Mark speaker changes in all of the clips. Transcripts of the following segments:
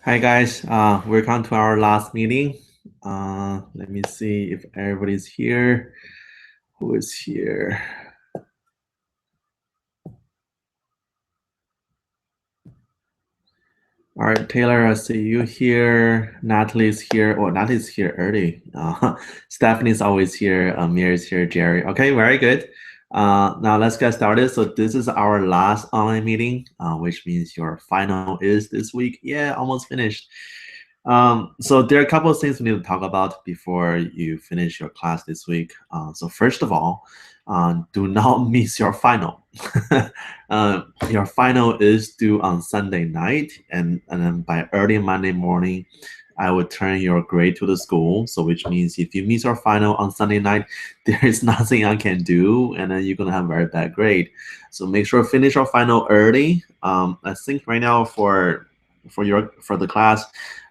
Speaker 1: Hi guys, welcome to our last meeting. Let me see if everybody's here. Who is here? All right, Taylor, I see you here. Natalie's here. Oh, Natalie's here early. Stephanie's always here. Amir is here. Jerry. Okay, very good. Now let's get started. So this is our last online meeting, which means your final is this week. Yeah, almost finished. So there are a couple of things we need to talk about before you finish your class this week. So first of all, do not miss your final. Your final is due on Sunday night, and then by early Monday morning, I will turn your grade to the school. So which means if you miss your final on Sunday night, there is nothing I can do, and then you're gonna have a very bad grade. So make sure to finish your final early. I think right now for the class,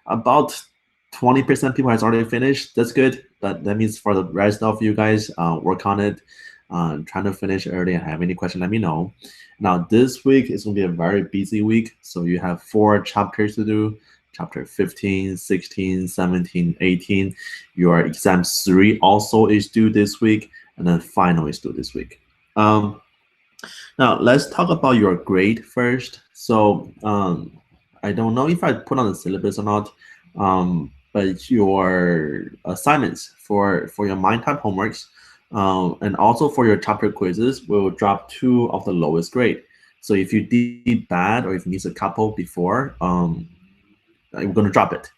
Speaker 1: about 20% people has already finished. That's good, but that means for the rest of you guys, work on it. Trying to finish early. And have any question, let me know. Now this week is going to be a very busy week, so you have 4 chapters to do. Chapter 15, 16, 17, 18. Your exam 3 also is due this week, and then final is due this week. Now let's talk about your grade first. So I don't know if I put on the syllabus or not, but your assignments for your mind type homeworks and also for your chapter quizzes will drop 2 of the lowest grade. So if you did bad or if you miss a couple before, you're going to drop it.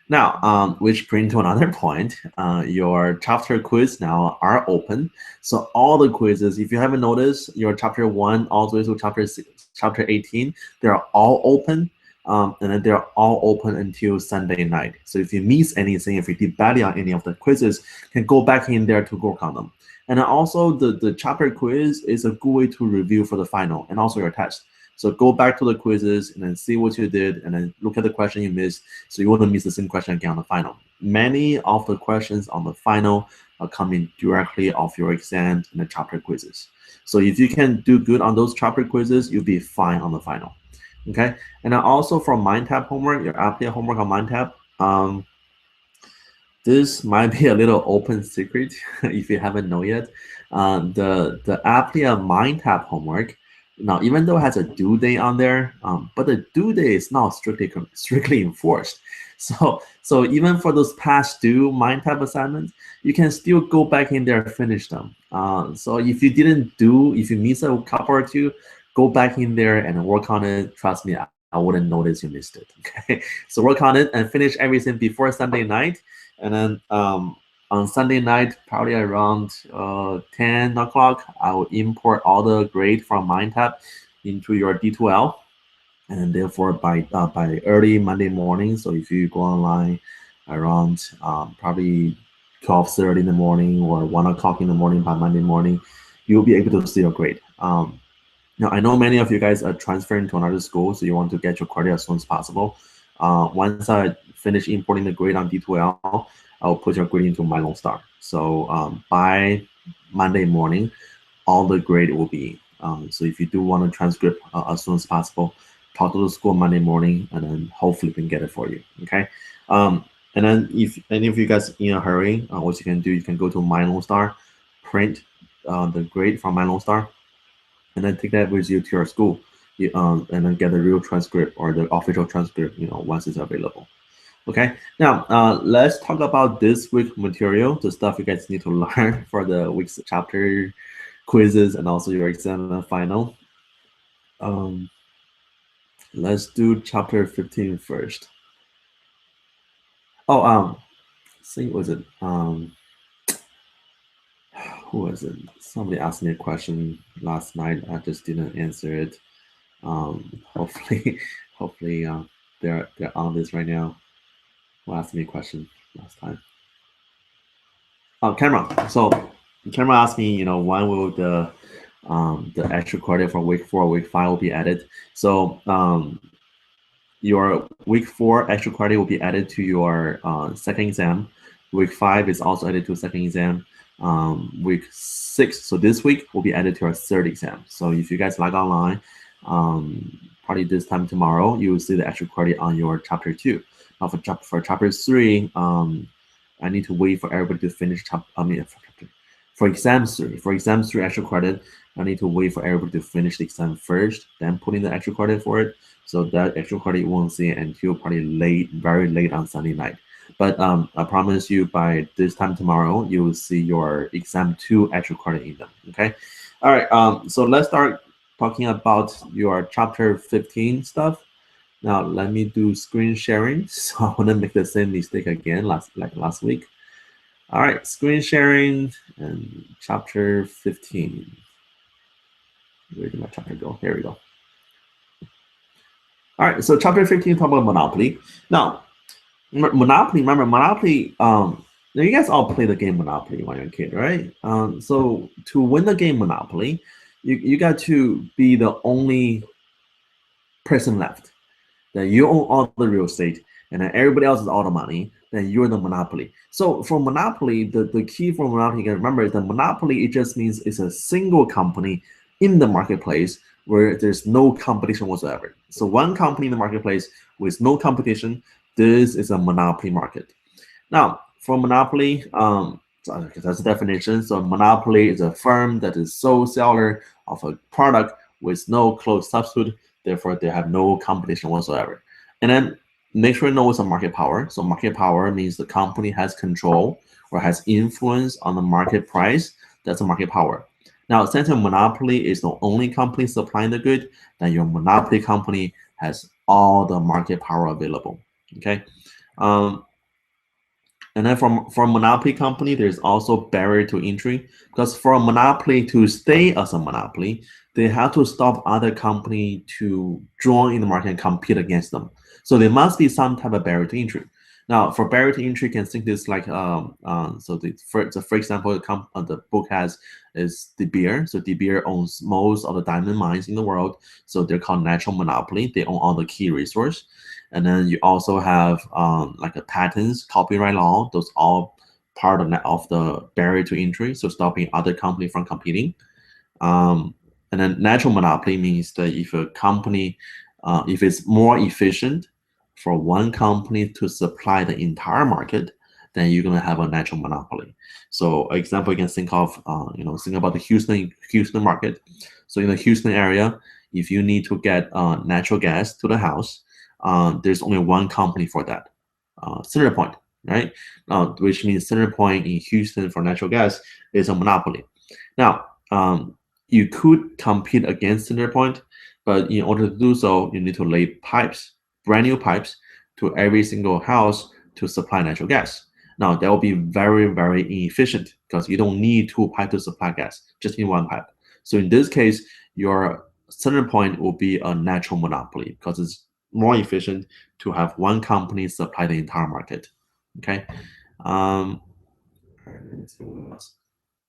Speaker 1: Now, which brings to another point, your chapter quiz now are open. So all the quizzes, if you haven't noticed, your chapter 1 all the way to chapter 18, they're all open. And then they're all open until Sunday night. So if you miss anything, if you did badly on any of the quizzes, you can go back in there to work on them. And then also the chapter quiz is a good way to review for the final and also your test. So go back to the quizzes and then see what you did and then look at the question you missed so you wouldn't miss the same question again on the final. Many of the questions on the final are coming directly off your exam and the chapter quizzes. So if you can do good on those chapter quizzes, you'll be fine on the final. Okay, and then also for MindTap homework, your Applia homework on MindTap, this might be a little open secret if you haven't know yet. The Applia MindTap homework, now even though it has a due date on there, but the due date is not strictly enforced. So even for those past due MindTap assignments, you can still go back in there and finish them. So if you miss a couple or two, go back in there and work on it. Trust me, I wouldn't notice you missed it. Okay, so work on it and finish everything before Sunday night, and then on Sunday night, probably around 10 o'clock, I will import all the grade from MindTap into your D2L, and therefore by early Monday morning. So if you go online around probably 12:30 in the morning or 1 o'clock in the morning by Monday morning, you'll be able to see your grade. Now, I know many of you guys are transferring to another school, so you want to get your credit as soon as possible. Once I finish importing the grade on D2L, I'll put your grade into my Lone Star. So by Monday morning, all the grade will be. So if you do want to transcript as soon as possible, talk to the school Monday morning, and then hopefully we can get it for you. Okay. And then if any of you guys in a hurry, what you can do, you can go to my Lone Star, print the grade from my Lone Star, and then take that with you to your school, and then get the real transcript or the official transcript, once it's available. Okay, now let's talk about this week material, the stuff you guys need to learn for the week's chapter quizzes and also your exam and final. Let's do chapter 15 first. Oh, see, was it who was it? Somebody asked me a question last night. I just didn't answer it. Hopefully, hopefully they're on this right now. Who asked me a question last time? Oh, Cameron. So Cameron asked me, when will the extra credit for week 4, week 5 will be added? So your week 4 extra credit will be added to your second exam. Week 5 is also added to second exam. Week 6, so this week will be added to our third exam. So if you guys log online, probably this time tomorrow, you will see the actual credit on your chapter 2. Now for chapter 3, I need to wait for everybody to finish for exam 3. For exam 3 actual credit, I need to wait for everybody to finish the exam first, then put in the actual credit for it. So that actual credit you won't see it until probably late, very late on Sunday night. But I promise you by this time tomorrow, you will see your exam 2 actual credit in them. Okay. All right. So let's start talking about your chapter 15 stuff. Now let me do screen sharing. So I want to make the same mistake again like last week. All right, screen sharing and chapter 15. Where did my chapter go? Here we go. All right, so chapter 15 talk about Monopoly. Now, Monopoly, remember Monopoly, now you guys all play the game Monopoly when you're a kid, right? So to win the game Monopoly, you got to be the only person left. That you own all the real estate, and then everybody else is all the money, then you're the monopoly. So for monopoly, the key for monopoly, you can remember, is that monopoly, it just means it's a single company in the marketplace where there's no competition whatsoever. So one company in the marketplace with no competition, this is a monopoly market. Now, for monopoly, so that's the definition. So monopoly is a firm that is sole seller of a product with no close substitute. Therefore, they have no competition whatsoever. And then make sure you know what's a market power. So market power means the company has control or has influence on the market price. That's a market power. Now, since a monopoly is the only company supplying the good, then your monopoly company has all the market power available. Okay. And then for a monopoly company, there's also barrier to entry, because for a monopoly to stay as a monopoly, they have to stop other company to join in the market and compete against them. So there must be some type of barrier to entry. Now, for barrier to entry, you can think this like for example, the book has is De Beer. So De Beer owns most of the diamond mines in the world. So they're called natural monopoly. They own all the key resource. And then you also have like a patents, copyright law. Those all part of the barrier to entry. So stopping other company from competing. And then natural monopoly means that if a company, if it's more efficient for one company to supply the entire market, then you're gonna have a natural monopoly. So example, you can think of, think about the Houston market. So in the Houston area, if you need to get natural gas to the house, there's only one company for that, CenterPoint, right? Which means CenterPoint in Houston for natural gas is a monopoly. Now, you could compete against CenterPoint, but in order to do so, you need to lay pipes, brand new pipes, to every single house to supply natural gas. Now, that will be very, very inefficient because you don't need two pipes to supply gas, just need one pipe. So in this case, your CenterPoint will be a natural monopoly because it's more efficient to have one company supply the entire market. Okay.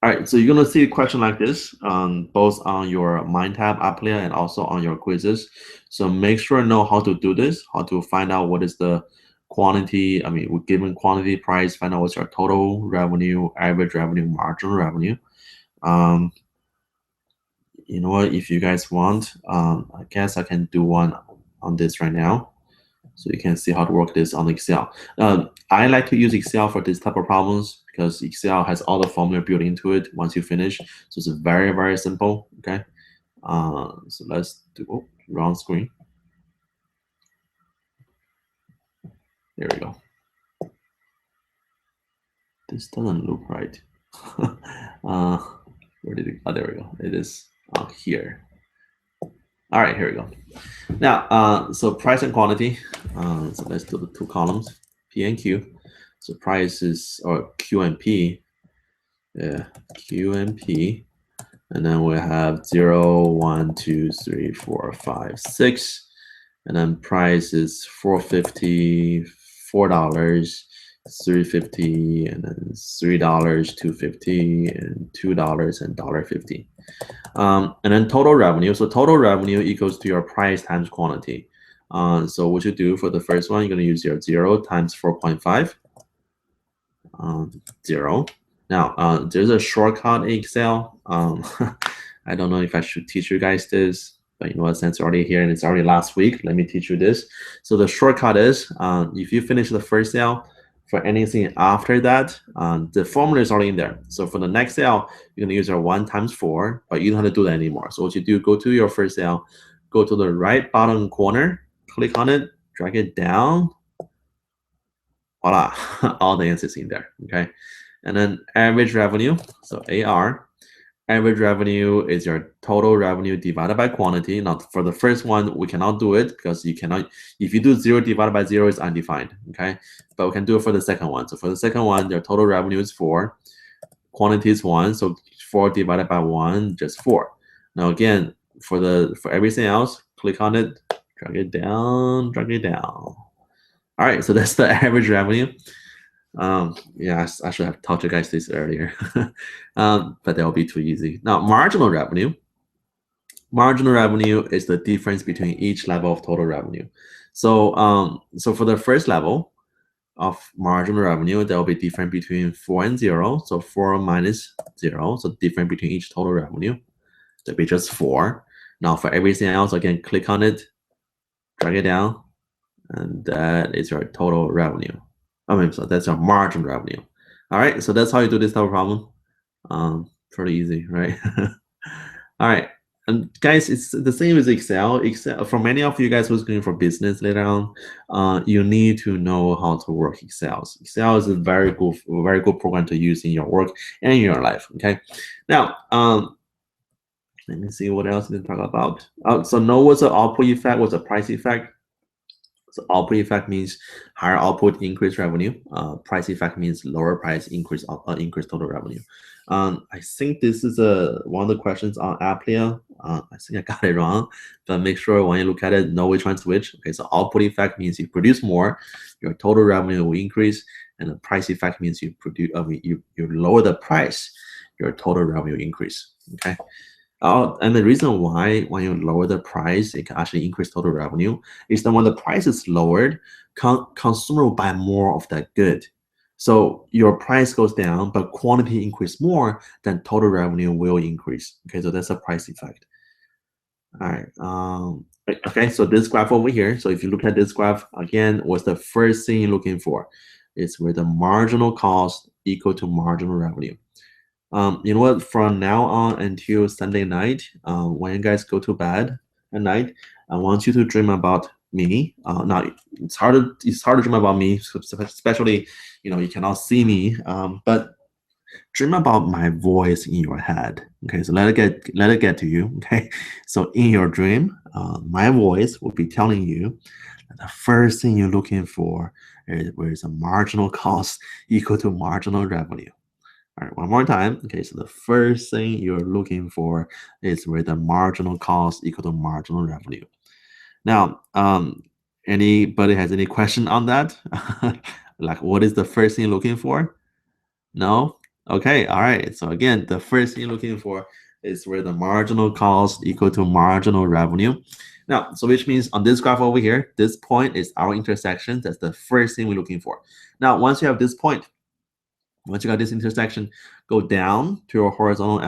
Speaker 1: All right, so you're gonna see a question like this, both on your Mind tab app layer and also on your quizzes. So make sure to know how to do this, how to find out what is the quantity. I mean, given quantity price, find out what's your total revenue, average revenue, marginal revenue. You know what? If you guys want, I guess I can do one on this right now. So you can see how to work this on Excel. I like to use Excel for this type of problems because Excel has all the formula built into it once you finish. So it's very, very simple, okay? So let's do, wrong screen. There we go. This doesn't look right. Where did it, oh, there we go. It is here. All right, here we go. Now, so price and quantity. So let's do the two columns, P and Q. So price is, or Q and P. Yeah, Q and P. And then we have 0, 1, 2, 3, 4, 5, 6. And then price is $4.50, $4, $3.50, and then $3, $2.50, and $2 and $1.50. And then total revenue. So total revenue equals to your price times quantity. So what you do for the first one, you're going to use your 0 times 4.5. 0. Now, there's a shortcut in Excel. I don't know if I should teach you guys this. But you know what, since it's already here and it's already last week, let me teach you this. So the shortcut is, if you finish the first sale, for anything after that, the formula is already in there. So for the next sale, you're gonna use your 1 times 4, but you don't have to do that anymore. So what you do, go to your first sale, go to the right bottom corner, click on it, drag it down, voila, all the answers in there, okay? And then average revenue, so AR. Average revenue is your total revenue divided by quantity. Now, for the first one, we cannot do it because you cannot, if you do 0 divided by 0, it's undefined, okay? But we can do it for the second one. So for the second one, your total revenue is 4, quantity is 1, so 4 divided by 1, just 4. Now again, for everything else, click on it, drag it down, drag it down. All right, so that's the average revenue. Yeah, I should have taught you guys this earlier, but that will be too easy. Now, marginal revenue. Marginal revenue is the difference between each level of total revenue. So, so for the first level of marginal revenue, there will be difference between 4 and 0. So 4 minus 0, so difference between each total revenue. That'll be just 4. Now for everything else, again, click on it, drag it down, and that is your total revenue. I mean, so that's your margin revenue. All right, so that's how you do this type of problem. Pretty easy, right? All right, and guys, it's the same as Excel. Excel, for many of you guys who's going for business later on, you need to know how to work Excel. Excel is a very good program to use in your work and in your life. Okay, now let me see what else we can talk about. So know what's the output effect, what's the price effect. So output effect means higher output, increase revenue. Price effect means lower price, increase total revenue. I think this is one of the questions on Applia. I think I got it wrong, but make sure when you look at it, know which one's which. Okay, so output effect means you produce more, your total revenue will increase, and the price effect means you lower the price, your total revenue increase. Okay. And the reason why when you lower the price, it can actually increase total revenue is that when the price is lowered, consumer will buy more of that good. So your price goes down, but quantity increase more, then total revenue will increase. Okay, so that's a price effect. All right. Okay, so this graph over here. So if you look at this graph again, what's the first thing you're looking for? It's where the marginal cost equal to marginal revenue. You know what? From now on until Sunday night, when you guys go to bed at night, I want you to dream about me. Now it's hard to dream about me, especially you cannot see me. But dream about my voice in your head. Okay, so let it get to you. Okay, so in your dream, my voice will be telling you that the first thing you're looking for is where is a marginal cost equal to marginal revenue. All right, one more time. Okay, so the first thing you're looking for is where the marginal cost equal to marginal revenue. Now, anybody has any question on that? Like, what is the first thing you're looking for? No? Okay, all right. So again, the first thing you're looking for is where the marginal cost equal to marginal revenue. Now, so which means on this graph over here, this point is our intersection. That's the first thing we're looking for. Now, once you have this point, once you got this intersection, go down to your horizontal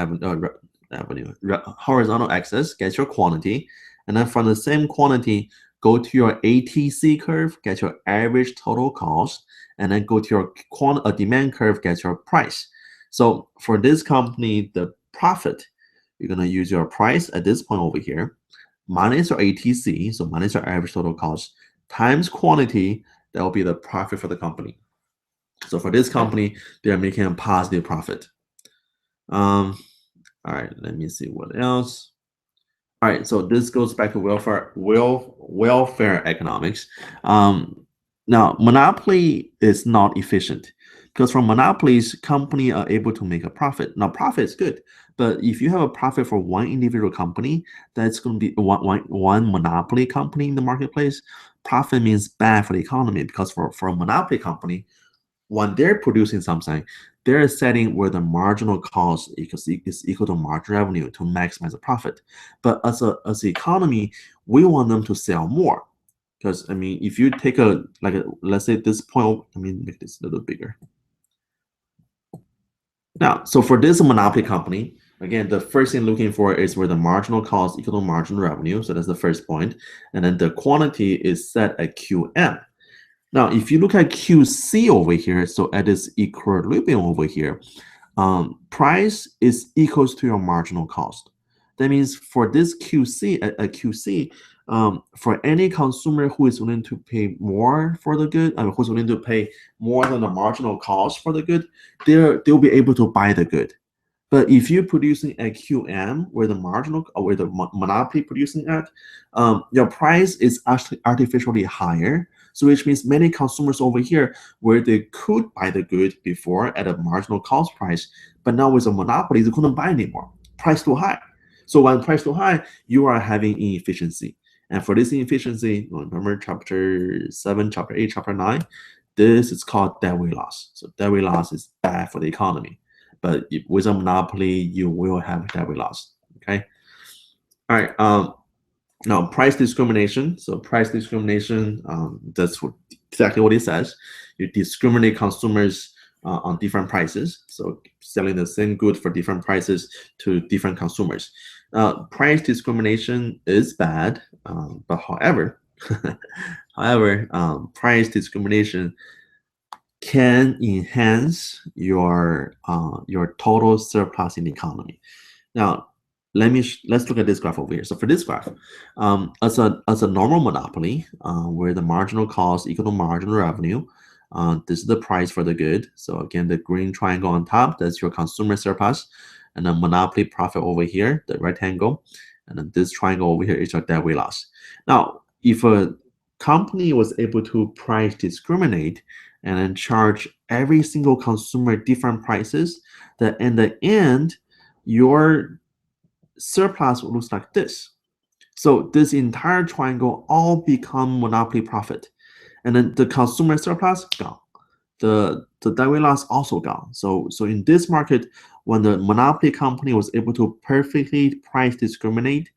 Speaker 1: horizontal axis, get your quantity, and then from the same quantity, go to your ATC curve, get your average total cost, and then go to your demand curve, get your price. So for this company, the profit, you're gonna use your price at this point over here, minus your ATC, so minus your average total cost, times quantity, that will be the profit for the company. So for this company, they are making a positive profit. All right, let me see what else. All right, so this goes back to welfare economics. Now, monopoly is not efficient because from monopolies, company are able to make a profit. Now, profit is good, but if you have a profit for one individual company, that's going to be one monopoly company in the marketplace. Profit means bad for the economy because for a monopoly company, when they're producing something, they're setting where the marginal cost is equal to marginal revenue to maximize the profit. But as the economy, we want them to sell more. Because I mean, if you take let's say this point, let me make this a little bigger. Now, so for this monopoly company, Again, the first thing looking for is where the marginal cost equal to marginal revenue. So that's the first point. And then the quantity is set at QM. Now, if you look at QC over here, so at this equilibrium over here, price is equals to your marginal cost. That means for this QC, QC, for any consumer who is willing to pay more for the good, who's willing to pay more than the marginal cost for the good, they'll be able to buy the good. But if you're producing at QM, where the marginal or where the monopoly producing at, your price is actually artificially higher. So which means many consumers over here where they could buy the good before at a marginal cost price, but now with a monopoly, they couldn't buy anymore. Price too high. So when price too high, you are having inefficiency. And for this inefficiency, remember chapter 7, chapter 8, chapter 9, this is called deadweight loss. So deadweight loss is bad for the economy. But with a monopoly, you will have deadweight loss. Okay. All right. Now price discrimination. So price discrimination. That's exactly what it says. You discriminate consumers on different prices. So selling the same good for different prices to different consumers. Price discrimination is bad, but however, price discrimination can enhance your total surplus in the economy. Now, let's look at this graph over here. So for this graph, as a normal monopoly, where the marginal cost equal to marginal revenue, this is the price for the good. So again, the green triangle on top, that's your consumer surplus, and then monopoly profit over here, the rectangle, and then this triangle over here is your deadweight loss. Now, if a company was able to price discriminate and then charge every single consumer different prices, that in the end, your surplus looks like this. So this entire triangle all become monopoly profit. And then the consumer surplus gone. The deadweight loss also gone. So in this market, when the monopoly company was able to perfectly price discriminate,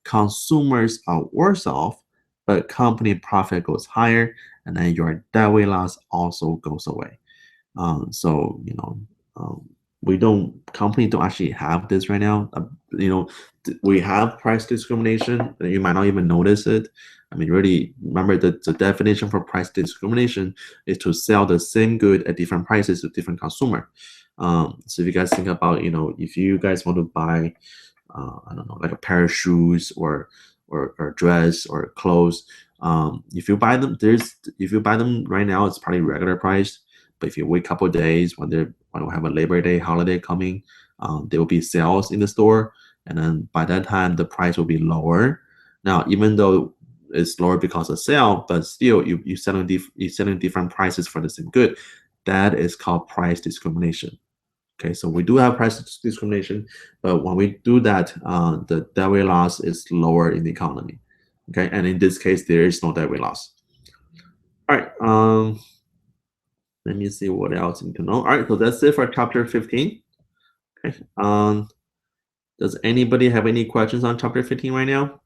Speaker 1: consumers are worse off, but company profit goes higher, and then your deadweight loss also goes away. So we company don't actually have this right now. We have price discrimination. You might not even notice it. I mean, really, remember that the definition for price discrimination is to sell the same good at different prices to different consumer. So if you guys think about, if you guys want to buy, I don't know, like a pair of shoes or dress or clothes, if you buy them right now, it's probably regular price. But if you wait a couple of days when we have a Labor Day holiday coming, there will be sales in the store, and then by that time the price will be lower. Now, even though it's lower because of sale, but still you're selling different prices for the same good. That is called price discrimination. Okay, so we do have price discrimination, but when we do that, the deadweight loss is lower in the economy. Okay, and in this case, there is no deadweight loss. All right. Let me see what else you need to know. All right, so that's it for chapter 15. Okay. Does anybody have any questions on chapter 15 right now?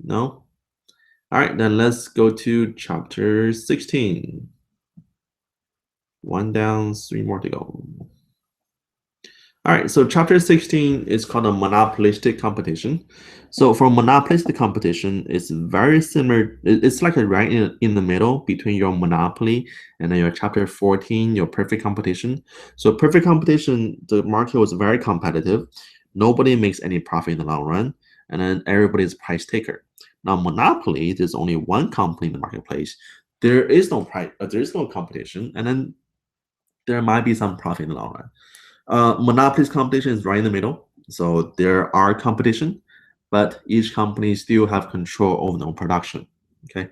Speaker 1: No? All right, then let's go to chapter 16. One down, 3 more to go. All right, so chapter 16 is called a monopolistic competition. So for monopolistic competition, it's very similar. It's like right in the middle between your monopoly and then your chapter 14, your perfect competition. So perfect competition, the market was very competitive. Nobody makes any profit in the long run, and then everybody's price taker. Now monopoly, there's only one company in the marketplace. There is no price, there is no competition, and then there might be some profit in the long run. Monopolies competition is right in the middle. So there are competition, but each company still have control over their production. Okay.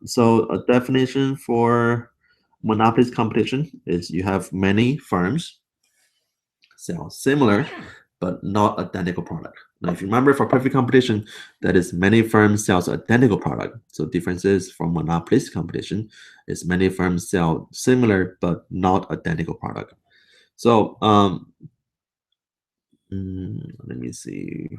Speaker 1: So a definition for monopolies competition is you have many firms sell similar but not identical product. Now, if you remember for perfect competition, that is many firms sells identical product. So differences from monopolies competition is many firms sell similar but not identical product. So let me see.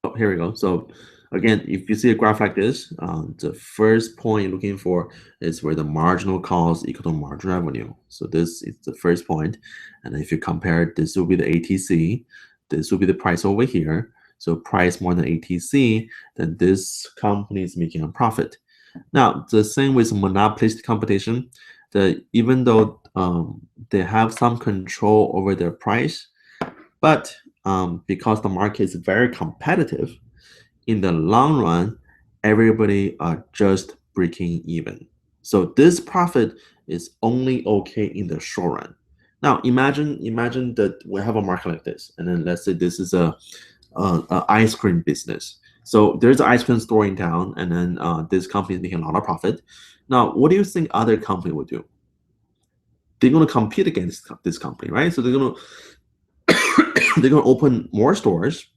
Speaker 1: Oh, here we go. So Again, if you see a graph like this, the first point you're looking for is where the marginal cost equal to marginal revenue. So this is the first point. And if you compare, this will be the ATC. This will be the price over here. So price more than ATC, then this company is making a profit. Now, the same with monopolies competition, even though they have some control over their price, but because the market is very competitive, in the long run, everybody are just breaking even. So this profit is only okay in the short run. Now imagine that we have a market like this, and then let's say this is a ice cream business. So there's an ice cream store in town, and then this company is making a lot of profit. Now, what do you think other company would do? They're going to compete against this company, right? So they're going to open more stores.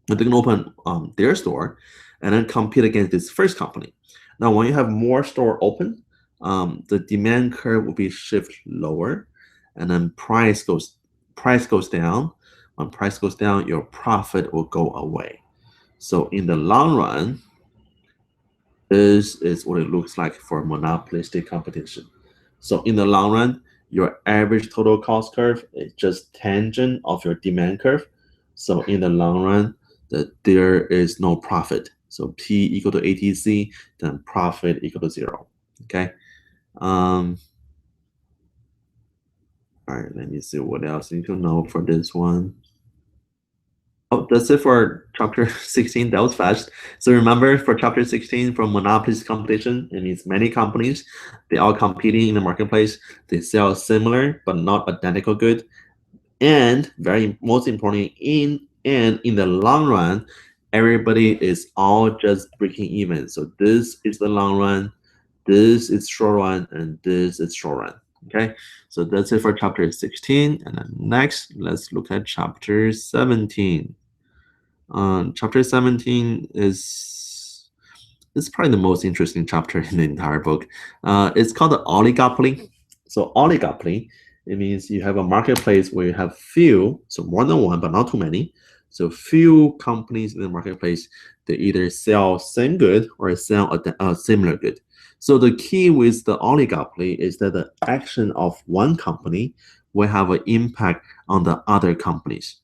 Speaker 1: They're going to open their store, and then compete against this first company. Now, when you have more store open, the demand curve will be shift lower, and then price goes down. When price goes down, your profit will go away. So in the long run, this is what it looks like for monopolistic competition. So in the long run, your average total cost curve is just tangent of your demand curve. So in the long run, there is no profit. So P equal to ATC, then profit equal to 0. Okay. All right, let me see what else you need to know for this one. Oh, that's it for chapter 16. That was fast. So remember, for chapter 16, from monopolies competition, it means many companies, they all competing in the marketplace. They sell similar but not identical good. And most importantly, in the long run, everybody is all just breaking even. So this is the long run, this is short run, and this is short run. Okay, so that's it for chapter 16. And then next, let's look at chapter 17. Chapter 17 is probably the most interesting chapter in the entire book. It's called the oligopoly. So oligopoly, it means you have a marketplace where you have few, so more than one, but not too many. So few companies in the marketplace, they either sell same good or sell a similar good. So the key with the oligopoly is that the action of one company will have an impact on the other companies.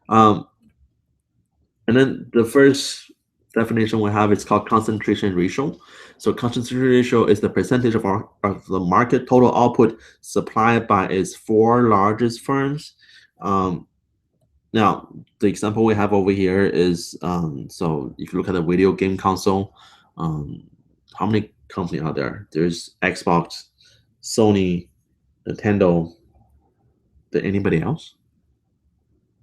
Speaker 1: And then the first definition we have is called concentration ratio. So concentration ratio is the percentage of the market total output supplied by its 4 largest firms. Now, the example we have over here is, so if you look at the video game console, how many companies are there? There's Xbox, Sony, Nintendo. Anybody else?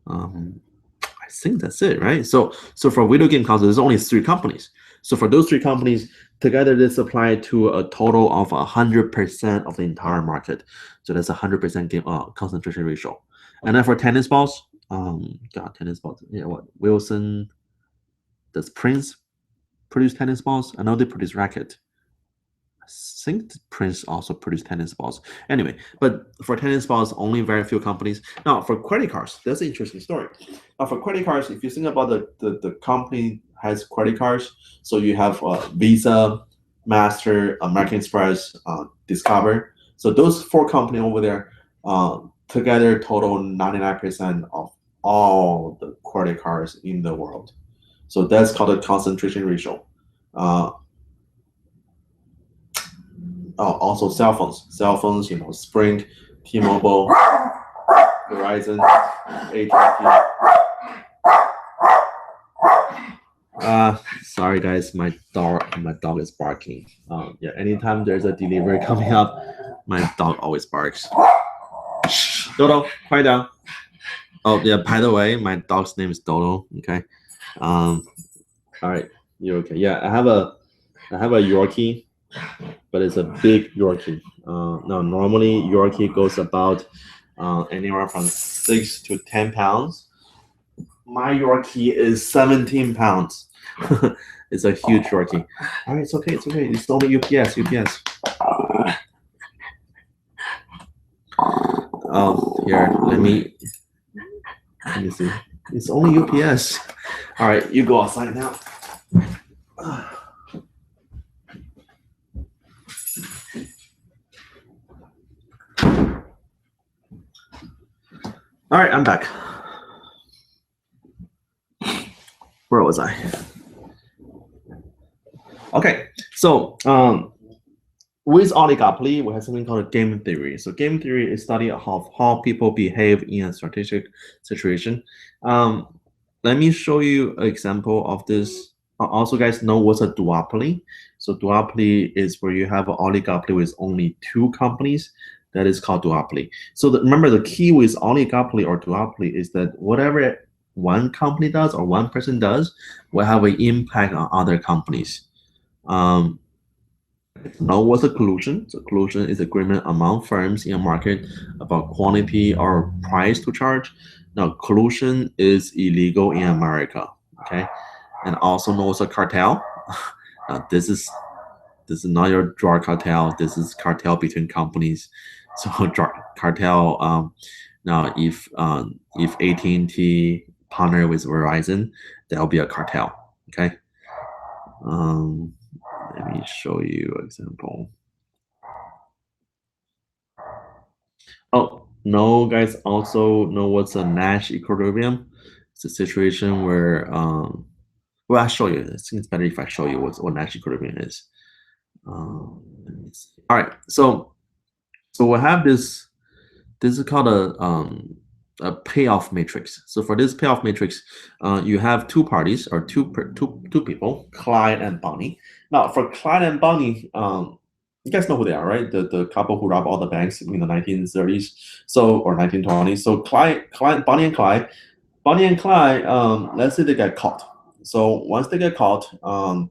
Speaker 1: I think that's it, right? So for video game console, there's only 3 companies. So for those 3 companies, together they supply to a total of 100% of the entire market. So that's 100% game concentration ratio. And then for tennis balls, tennis balls. Yeah, what Wilson? Does Prince produce tennis balls? I know they produce racket. I think Prince also produced tennis balls. Anyway, but for tennis balls, only very few companies. Now, for credit cards, that's an interesting story. Now, for credit cards, if you think about the company has credit cards, so you have Visa, Master, American Express, Discover. So those 4 companies over there together total 99% of all the credit cards in the world. So that's called a concentration ratio. Also cell phones, Sprint, T-Mobile, Verizon, AT&T. Sorry guys, my dog is barking. Yeah, anytime there's a delivery coming up, my dog always barks. Shh, Dodo, quiet down. Oh yeah, by the way, my dog's name is Dodo. Okay. All right, you're okay. Yeah, I have a Yorkie, but it's a big Yorkie. Now, normally Yorkie goes about anywhere from 6 to 10 pounds. My Yorkie is 17 pounds. It's a huge Yorkie. All right, it's okay. It's only UPS. Oh, here, let me see. It's only UPS. All right, you go outside now. All right, I'm back. Where was I? Okay, so with oligopoly, we have something called game theory. So game theory is study of how people behave in a strategic situation. Let me show you an example of this. Also, guys know what's a duopoly. So duopoly is where you have an oligopoly with only two companies. That is called duopoly. So remember, the key with oligopoly or duopoly is that whatever one company does or one person does will have an impact on other companies. Now, what's a collusion? So collusion is agreement among firms in a market about quantity or price to charge. Now, collusion is illegal in America, okay? And also known as a cartel. Now, this is not your drug cartel. This is cartel between companies. So drug cartel. Now, if AT&T partner with Verizon, that will be a cartel, okay? Let me show you an example. Oh, no, guys also know what's a Nash equilibrium. It's a situation where, well, I'll show you. I think it's better if I show you what Nash equilibrium is. All right, so we'll have this. This is called a payoff matrix. So for this payoff matrix, you have two parties or two people, Clyde and Bonnie. Now for Clyde and Bonnie, you guys know who they are, right? The couple who robbed all the banks in the 1930s, so or 1920s. So Bonnie and Clyde, let's say they get caught. So once they get caught,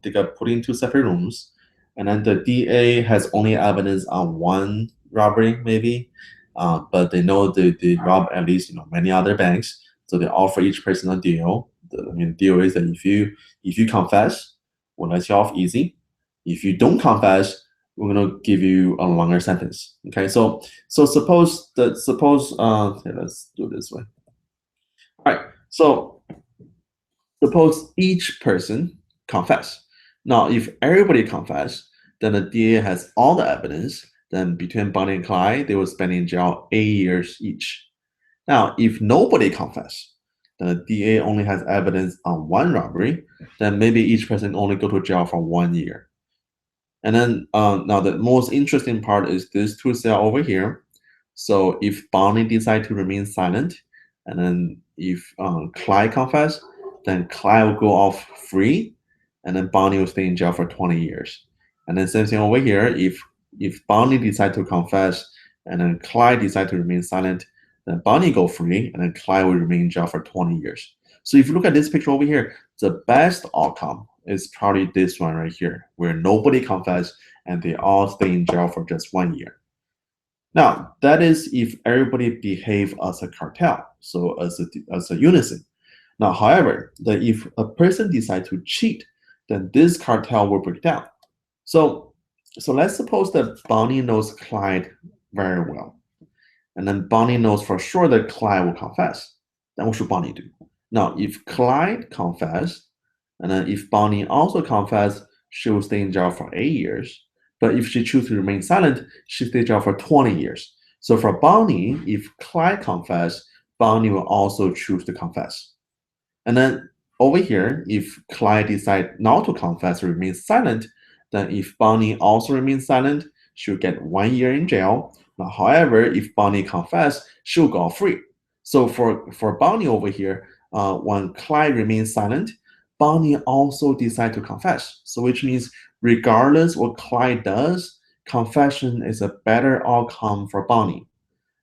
Speaker 1: they get put into separate rooms, and then the DA has only evidence on one robbery, maybe, but they know they rob at least many other banks. So they offer each person a deal. The deal is that if you confess, we'll let you off easy. If you don't confess, we're gonna give you a longer sentence. Okay, so suppose okay, let's do it this way. All right, so suppose each person confess. Now, if everybody confess, then the DA has all the evidence. Then between Bonnie and Clyde, they will spend in jail 8 years each. Now, if nobody confess, then the DA only has evidence on one robbery, then maybe each person only go to jail for 1 year. And then now the most interesting part is this two cell over here. So if Bonnie decide to remain silent, and then if Clyde confess, then Clyde will go off free, and then Bonnie will stay in jail for 20 years. And then same thing over here. If Bonnie decide to confess, and then Clyde decide to remain silent, then Bonnie go free, and then Clyde will remain in jail for 20 years. So if you look at this picture over here, the best outcome is probably this one right here, where nobody confess and they all stay in jail for just 1 year. Now, that is if everybody behave as a cartel, so as a unison. Now, however, if a person decide to cheat, then this cartel will break down. So let's suppose that Bonnie knows Clyde very well, and then Bonnie knows for sure that Clyde will confess. Then what should Bonnie do? Now, if Clyde confess, and then if Bonnie also confess, she will stay in jail for 8 years. But if she chooses to remain silent, she stays in jail for 20 years. So for Bonnie, if Clyde confess, Bonnie will also choose to confess. And then over here, if Clyde decides not to confess or remain silent, then if Bonnie also remains silent, she'll get 1 year in jail. Now, however, if Bonnie confess, she'll go free. So for Bonnie over here, when Clyde remains silent, Bonnie also decides to confess. So which means regardless what Clyde does, confession is a better outcome for Bonnie.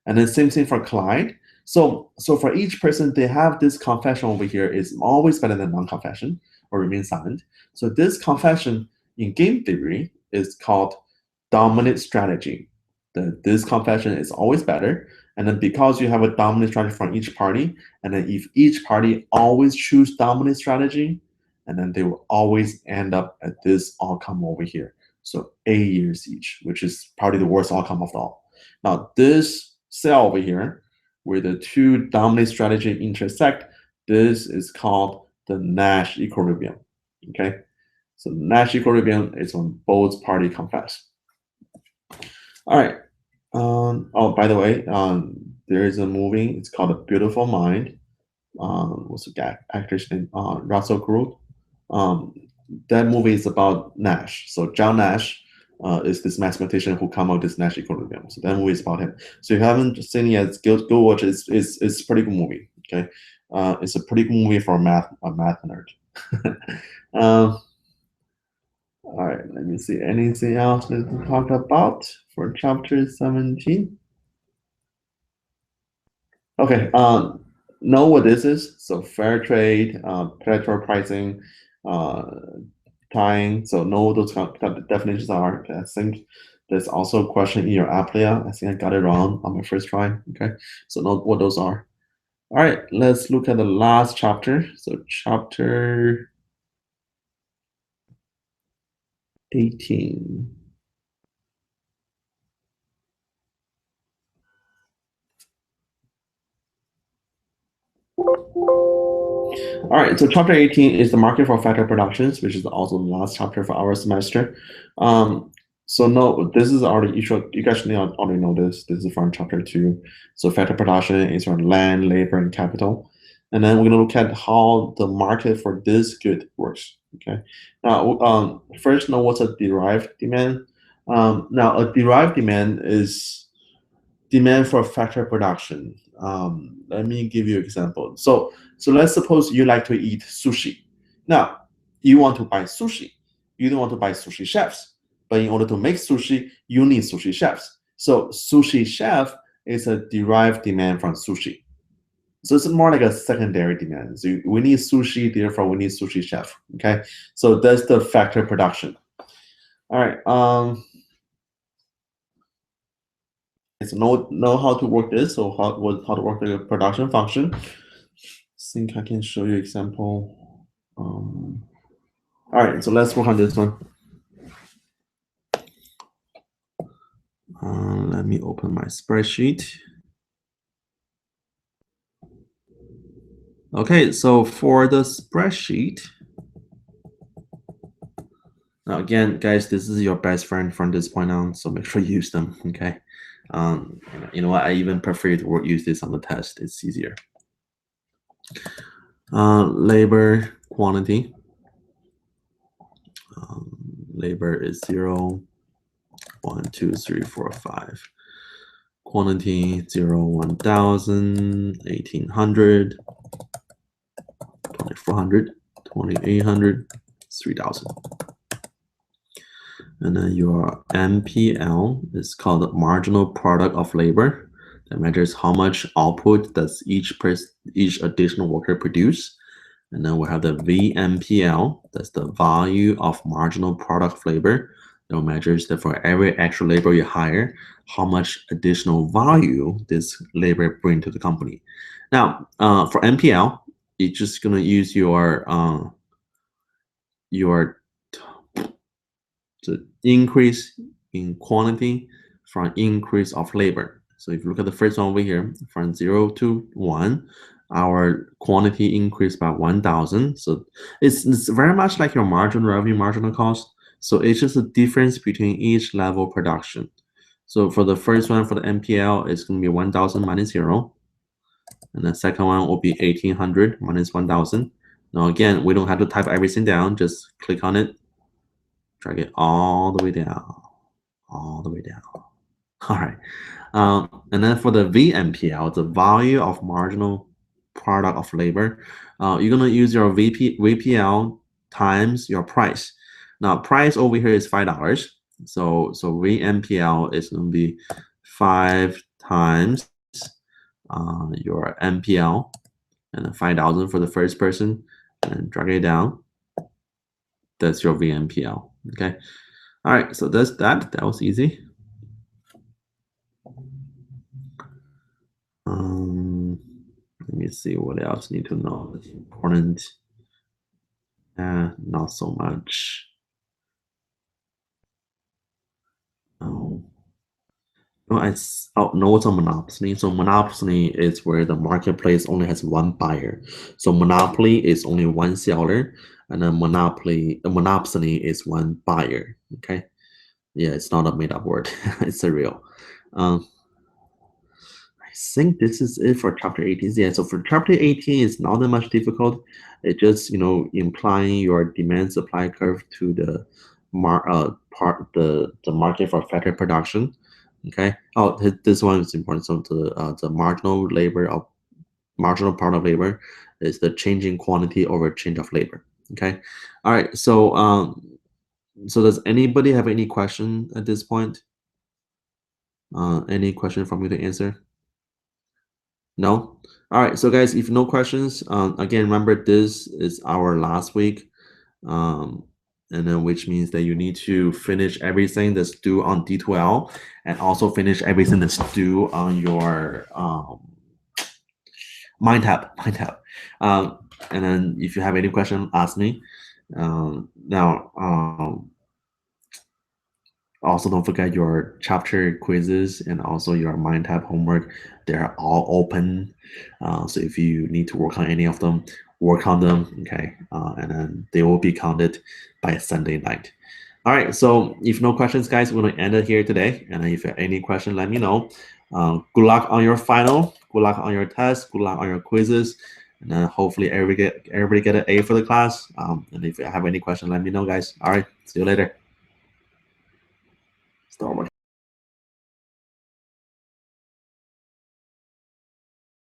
Speaker 1: And then same thing for Clyde. So for each person, they have this confession over here is always better than non-confession or remain silent. So this confession in game theory is called dominant strategy. This confession is always better. And then because you have a dominant strategy from each party, and then if each party always choose dominant strategy, and then they will always end up at this outcome over here. So 8 years each, which is probably the worst outcome of all. Now this cell over here, where the two dominant strategy intersect, this is called the Nash equilibrium. Okay, so Nash equilibrium is when both parties confess. All right. Oh, by the way, there is a movie. It's called A Beautiful Mind. What's the actor's name? Russell Crowe. That movie is about Nash. So John Nash is this mathematician who come up with this Nash equilibrium. So that movie is about him. So if you haven't seen it yet, go watch it. It's a pretty good movie. Okay, it's a pretty good movie for a math nerd. All right, let me see. Anything else to talk about for chapter 17? Okay, know what this is. So fair trade, predatory pricing, tying. So know what those kind of definitions are. I think there's also a question in your Applia. I think I got it wrong on my first try. Okay, so know what those are. All right, let's look at the last chapter. So chapter 18. All right, so chapter 18 is the market for factory productions, which is also the last chapter for our semester. So no, this is already, you guys already know this. This is from chapter 2. So factory production is on land, labor, and capital. And then we're gonna look at how the market for this good works, okay? Now, first know what's a derived demand. Now, a derived demand is demand for factory production. Let me give you an example. So let's suppose you like to eat sushi. Now, you want to buy sushi. You don't want to buy sushi chefs. But in order to make sushi, you need sushi chefs. So sushi chef is a derived demand from sushi. So it's more like a secondary demand. So we need sushi, therefore we need sushi chef. Okay, so that's the factory production. All right. So know how to work this, so how to work the production function. I think I can show you example. All right, so let's work on this one. Let me open my spreadsheet. Okay, so for the spreadsheet, now again, guys, this is your best friend from this point on, so make sure you use them, okay? You know what, I even prefer to use this on the test. It's easier. Labor quantity. Labor is 0, 1, 2, 3, 4, 5. Quantity 0, 1,000, 1,800, 2,400, 2,800, 3,000. And then your MPL is called the marginal product of labor. That measures how much output does each additional worker produce. And then we have the VMPL, that's the value of marginal product of labor. It measures that for every extra labor you hire, how much additional value this labor bring to the company. Now, for MPL, you're just gonna use your the increase in quantity from increase of labor. So if you look at the first one over here, from 0 to 1, our quantity increased by 1,000. So it's very much like your marginal revenue, marginal cost. So it's just a difference between each level production. So for the first one, for the MPL, it's going to be 1,000 minus 0. And the second one will be 1,800 minus 1,000. Now again, we don't have to type everything down. Just click on it, drag it all the way down, all the way down. All right. And then for the VMPL, the value of marginal product of labor, you're going to use your VPL times your price. Now, price over here is $5. So VMPL is going to be 5 times your MPL, and then 5,000 for the first person, and drag it down. That's your VMPL. Okay. All right. So that's that. That was easy. Let me see what else need to know. It's important. Not so much. No, it's no, it's a monopoly. So monopoly is where the marketplace only has one buyer. So monopoly is only one seller, and then monopsony is one buyer. Okay, yeah, it's not a made-up word. It's a real. I think this is it for chapter 18. Yeah, so for chapter 18, it's not that much difficult. It just implying your demand supply curve to the the market for factory production. Okay. Oh, this one is important. So the marginal part of labor is the changing quantity over change of labor. Okay. All right. So does anybody have any question at this point? Any question for me to answer? No? All right. So guys, if no questions, again, remember this is our last week. Um, and then which means that you need to finish everything that's due on D2L and also finish everything that's due on your mind tab. And then if you have any question, ask me. Now, also, don't forget your chapter quizzes and also your mind tab homework. They're all open. So if you need to work on any of them, work on them. Okay. And then they will be counted by Sunday night. All right. So if no questions, guys, we're going to end it here today. And if you have any question, let me know. Good luck on your final. Good luck on your test. Good luck on your quizzes. And then hopefully everybody get an A for the class. And if you have any question, let me know, guys. All right. See you later. Start